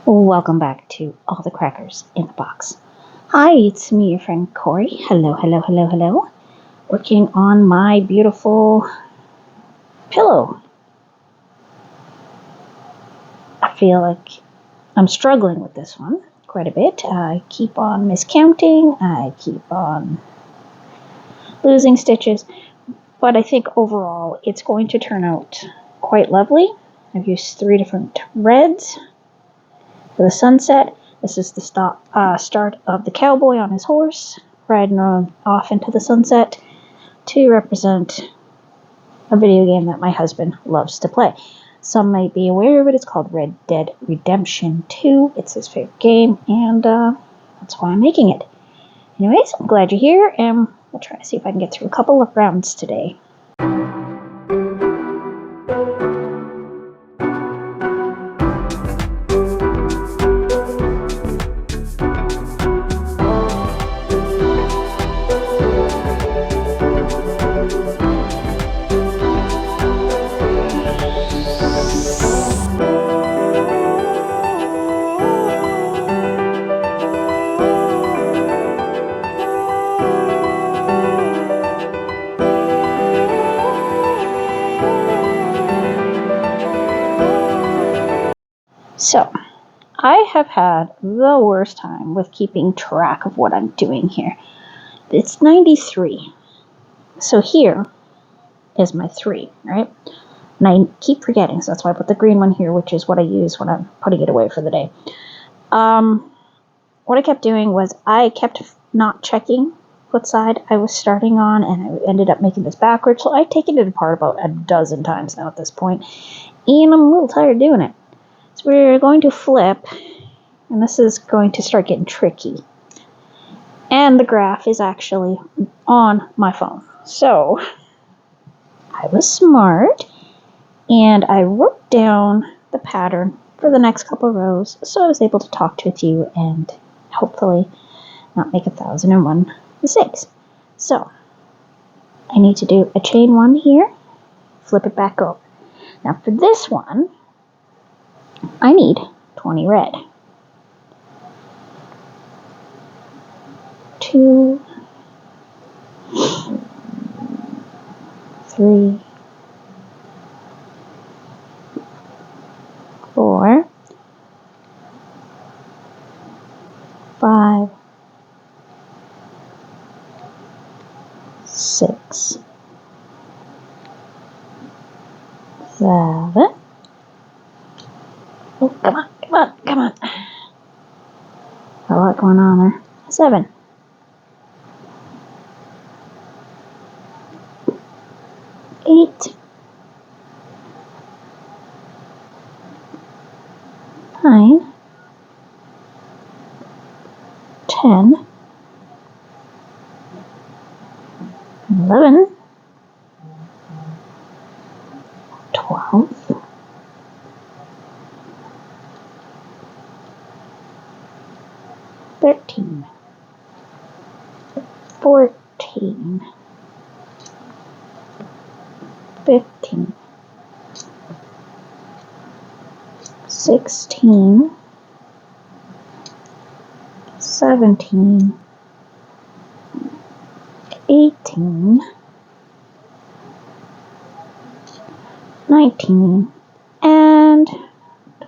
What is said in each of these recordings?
Welcome back to All the Crackers in the Box. Hi, it's me, your friend Corey. Hello. Working on my beautiful pillow. I feel like I'm struggling with this one quite a bit. I keep on miscounting. I keep on losing stitches. But I think overall it's going to turn out quite lovely. I've used 3 different reds for the sunset. This is the start of the cowboy on his horse, riding off into the sunset to represent a video game that my husband loves to play. Some might be aware of it. It's called Red Dead Redemption 2. It's his favorite game, and that's why I'm making it. Anyways, I'm glad you're here, and we'll try to see if I can get through a couple of rounds today. So, I have had the worst time with keeping track of what I'm doing here. It's 93. So here is my 3, right? And I keep forgetting, so that's why I put the green one here, which is what I use when I'm putting it away for the day. What I kept doing was I kept not checking what side I was starting on, and I ended up making this backwards. So I've taken it apart about a dozen times now at this point, and I'm a little tired doing it. So we're going to flip, and this is going to start getting tricky. And the graph is actually on my phone. So I was smart, and I wrote down the pattern for the next couple rows, so I was able to talk with you and hopefully not make 1,001 mistakes. So I need to do a chain 1 here, flip it back over. Now for this one, I need 20 red. 2, 3, 4, 5, 6, 7. Oh, come on. A lot going on there. 7. 8. 9. 10. 11. 12. 13. 14. 15. 16. 17. 18. 19. And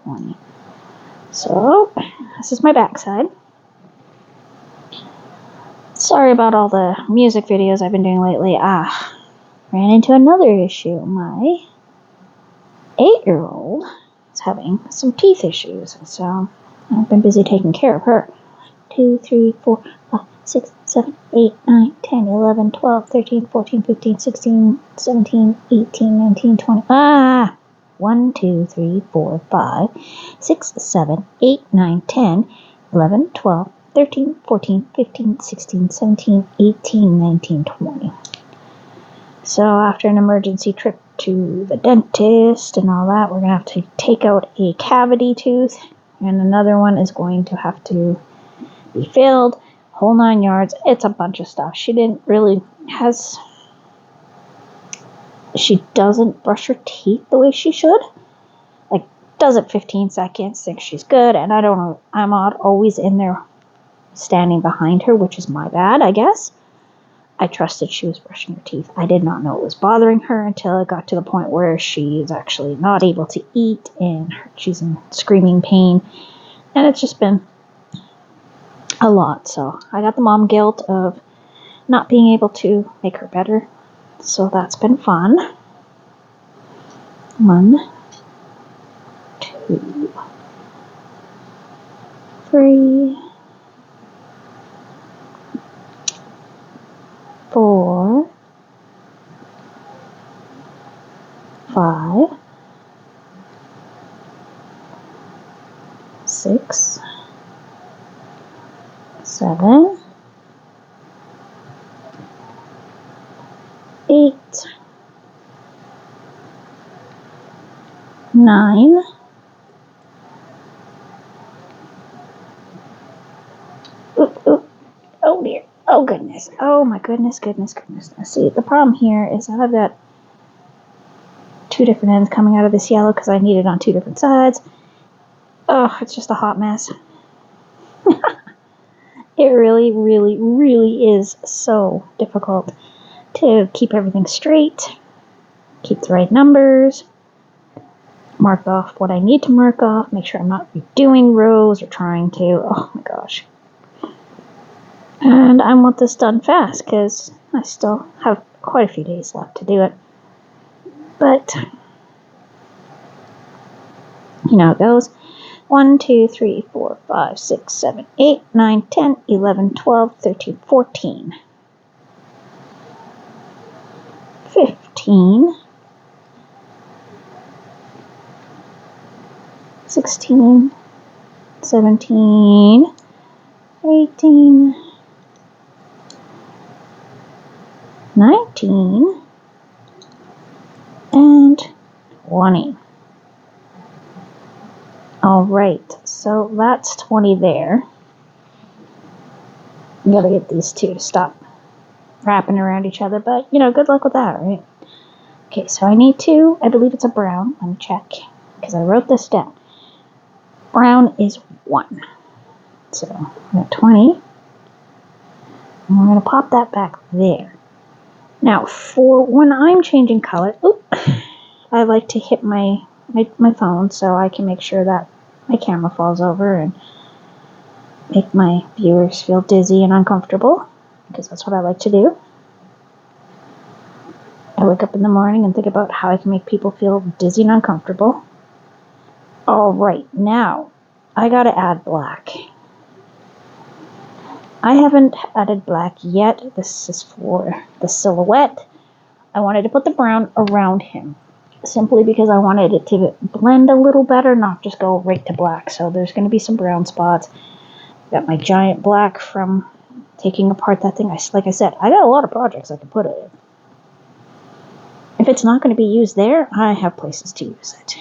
20. So, this is my backside. Sorry about all the music videos I've been doing lately. Ran into another issue. My 8-year-old is having some teeth issues, so I've been busy taking care of her. 2, 3, 4, 5, 6, 7, 8, 9, 10, 11, 12, 13, 14, 15, 16, 17, 18, 19, 20. 1, 2, 3, 4, 5, 6, 7, 8, 9, 10, 11, 12, 13, 14, 15, 16, 17, 18, 19, 20. So after an emergency trip to the dentist and all that, we're going to have to take out a cavity tooth, and another one is going to have to be filled, whole 9 yards. It's a bunch of stuff. She doesn't brush her teeth the way she should. Like, does it 15 seconds, thinks she's good, and I don't know, I'm not always in there standing behind her, which is my bad, I guess. I trusted she was brushing her teeth. I did not know it was bothering her until it got to the point where she's actually not able to eat and she's in screaming pain. And it's just been a lot. So I got the mom guilt of not being able to make her better. So that's been fun. 1, 2, 3, 4, 5, 6, 7, 8, 9, oh dear, oh goodness, oh my goodness. See, the problem here is that I've got 2 different ends coming out of this yellow because I need it on 2 different sides. Oh, it's just a hot mess. It really, really, really is so difficult to keep everything straight, keep the right numbers, mark off what I need to mark off, make sure I'm not redoing rows or trying to. Oh my gosh. And I want this done fast because I still have quite a few days left to do it. But you know how it goes. 1, 2, 3, 4, 5, 6, 7, 8, 9, 10, 11, 12, 13, 14, 15, 16, 17, 18, 19, and 20. Alright, so that's 20 there. I gotta get these 2 to stop wrapping around each other, but you know, good luck with that, right? Okay, so I need 2, I believe it's a brown. Let me check, because I wrote this down. Brown is 1. So I'm at 20. And we're going to pop that back there. Now, for when I'm changing color, I like to hit my phone so I can make sure that my camera falls over and make my viewers feel dizzy and uncomfortable, because that's what I like to do. I wake up in the morning and think about how I can make people feel dizzy and uncomfortable. Alright, now I gotta add black. I haven't added black yet. This is for the silhouette. I wanted to put the brown around him, simply because I wanted it to blend a little better, not just go right to black. So there's going to be some brown spots. Got my giant black from taking apart that thing. Like I said, I got a lot of projects I can put it in. If it's not going to be used there, I have places to use it.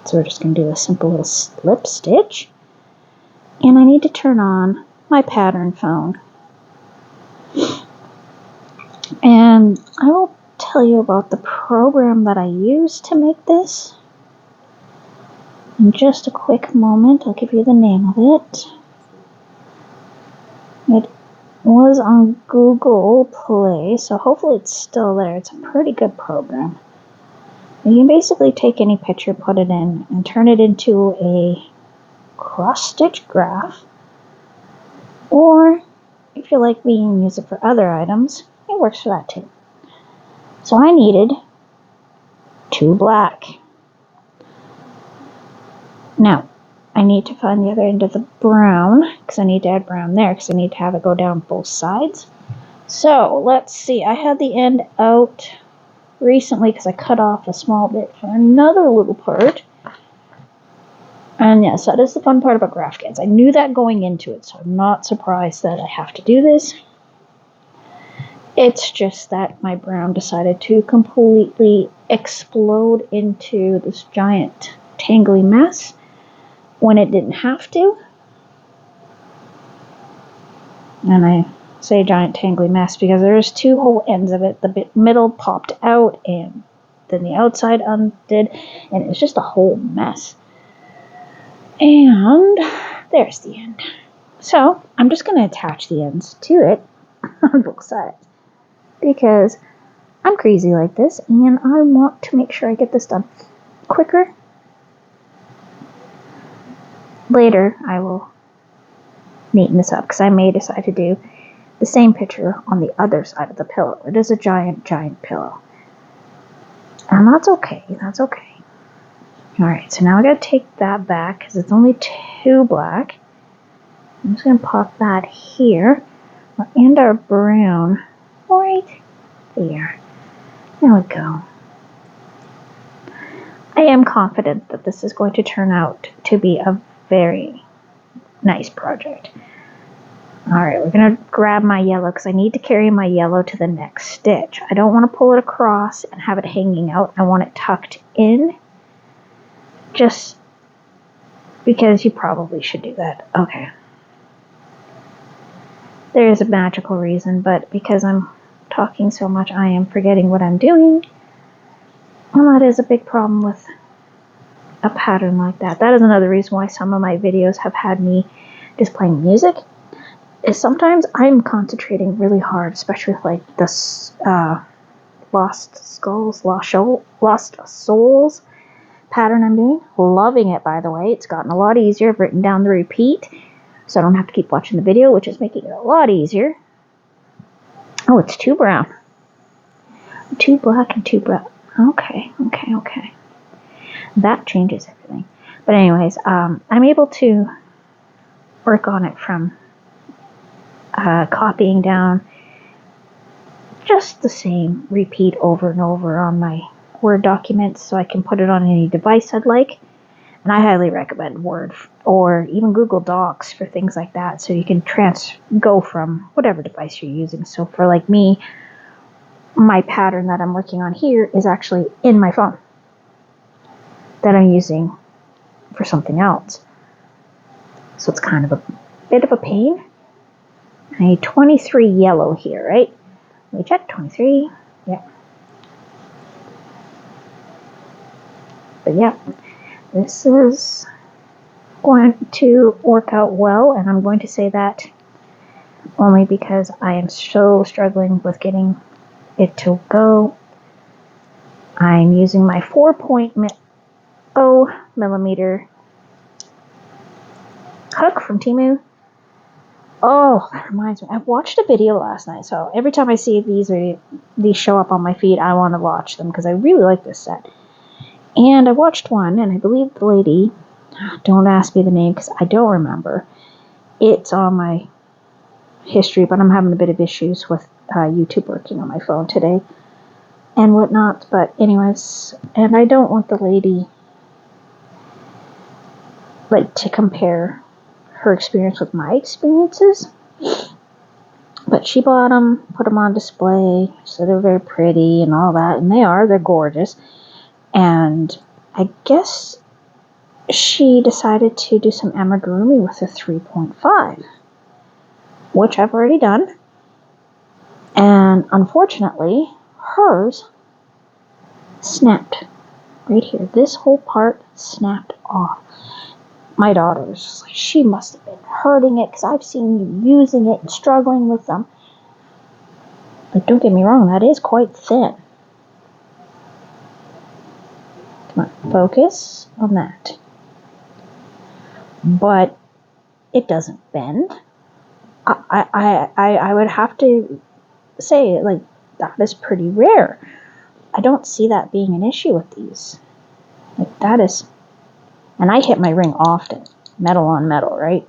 So we're just going to do a simple little slip stitch. And I need to turn on my pattern phone. And I will tell you about the program that I use to make this in just a quick moment. I'll give you the name of it. It was on Google Play, so hopefully it's still there. It's a pretty good program. You can basically take any picture, put it in, and turn it into a cross-stitch graph. Or, if you like me and use it for other items, it works for that too. So I needed 2 black. Now, I need to find the other end of the brown, because I need to add brown there, because I need to have it go down both sides. So, let's see. I had the end out recently because I cut off a small bit for another little part. And yes, that is the fun part about GraphGANs. I knew that going into it, so I'm not surprised that I have to do this. It's just that my brown decided to completely explode into this giant tangly mess when it didn't have to. And I say giant tangly mess because there's 2 whole ends of it. The middle popped out and then the outside undid, and it's just a whole mess. And there's the end. So I'm just going to attach the ends to it on both sides because I'm crazy like this and I want to make sure I get this done quicker. Later I will neaten this up because I may decide to do the same picture on the other side of the pillow. It is a giant, giant pillow. And that's okay. That's okay. Alright, so now I gotta take that back because it's only too black. I'm just gonna pop that here. And our brown right there. There we go. I am confident that this is going to turn out to be a very nice project. Alright, we're going to grab my yellow because I need to carry my yellow to the next stitch. I don't want to pull it across and have it hanging out. I want it tucked in. Just because you probably should do that. Okay. There is a magical reason, but because I'm talking so much, I am forgetting what I'm doing. Well, that is a big problem with a pattern like that. That is another reason why some of my videos have had me just playing music. Is sometimes I'm concentrating really hard, especially with like this Lost Souls pattern I'm doing. Loving it, by the way. It's gotten a lot easier. I've written down the repeat, so I don't have to keep watching the video, which is making it a lot easier. Oh, it's too brown. Too black and too brown. Okay. That changes everything. But anyways, I'm able to work on it from copying down just the same repeat over and over on my Word documents so I can put it on any device I'd like. And I highly recommend Word or even Google Docs for things like that so you can go from whatever device you're using. So for like me, my pattern that I'm working on here is actually in my phone that I'm using for something else. So it's kind of a bit of a pain. I need 23 yellow here, right? Let me check. 23. Yeah. But yeah, this is going to work out well, and I'm going to say that only because I am so struggling with getting it to go. I'm using my 4.0 millimeter hook from Temu. Oh, that reminds me. I watched a video last night, so every time I see these show up on my feed, I want to watch them because I really like this set. And I watched one, and I believe the lady, don't ask me the name because I don't remember. It's on my history, but I'm having a bit of issues with YouTube working on my phone today and whatnot. But anyways, and I don't want the lady to compare her experience with my experiences. But she bought them, put them on display, so they're very pretty and all that, and they're gorgeous. And I guess she decided to do some amigurumi with a 3.5, which I've already done. And unfortunately, hers snapped right here. This whole part snapped off. My daughter was just like, she must have been hurting it because I've seen you using it and struggling with them. But don't get me wrong, that is quite thin. Come on, focus on that. But it doesn't bend. I would have to say, like, that is pretty rare. I don't see that being an issue with these. Like, that is... And I hit my ring often. Metal on metal, right?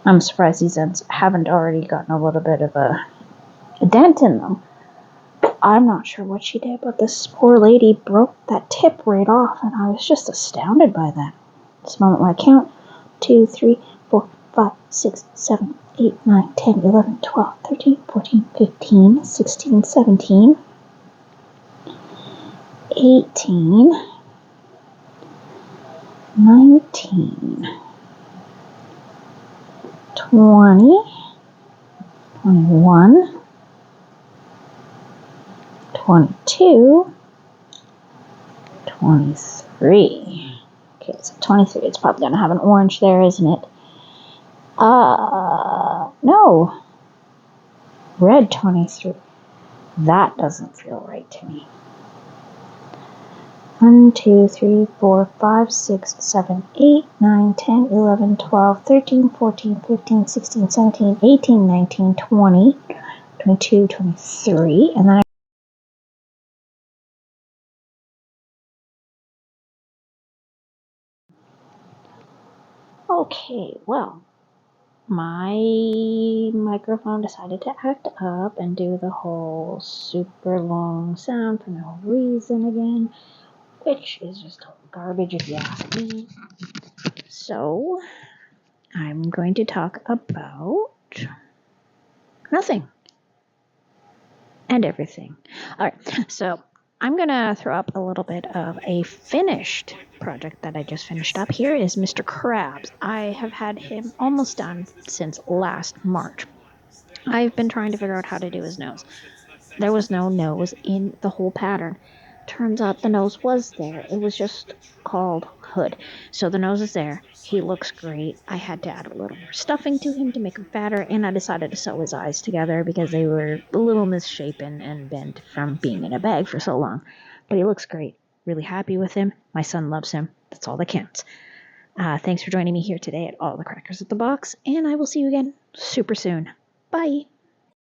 I'm surprised these ends haven't already gotten a little bit of a dent in them. I'm not sure what she did, but this poor lady broke that tip right off, and I was just astounded by that. This moment when I count 2, 3, 4, 5, 6, 7, 8, 9, 10, 11, 12, 13, 14, 15, 16, 17, 18, 19, 20, 21, 22, 23. Okay, Okay, so 23. It's probably going to have an orange there, isn't it? No. Red 23. That doesn't feel right to me. 1, 2, 3, 4, 5, 6, 7, 8, 9, 10, 11, 12, 13, 14, 15, 16, 17, 18, 19, 20, 22, 23, and then okay, well, my microphone decided to act up and do the whole super long sound for no reason again, which is just garbage if you ask me. So, I'm going to talk about nothing and everything. Alright, so I'm going to throw up a little bit of a finished project that I just finished up. Here is Mr. Krabs. I have had him almost done since last March. I've been trying to figure out how to do his nose. There was no nose in the whole pattern. Turns out the nose was there. It was just called hood. So the nose is there. He looks great. I had to add a little more stuffing to him to make him fatter, and I decided to sew his eyes together because they were a little misshapen and bent from being in a bag for so long. But he looks great. Really happy with him. My son loves him. That's all that counts. Thanks for joining me here today at All the Crackers at the Box, and I will see you again super soon. Bye.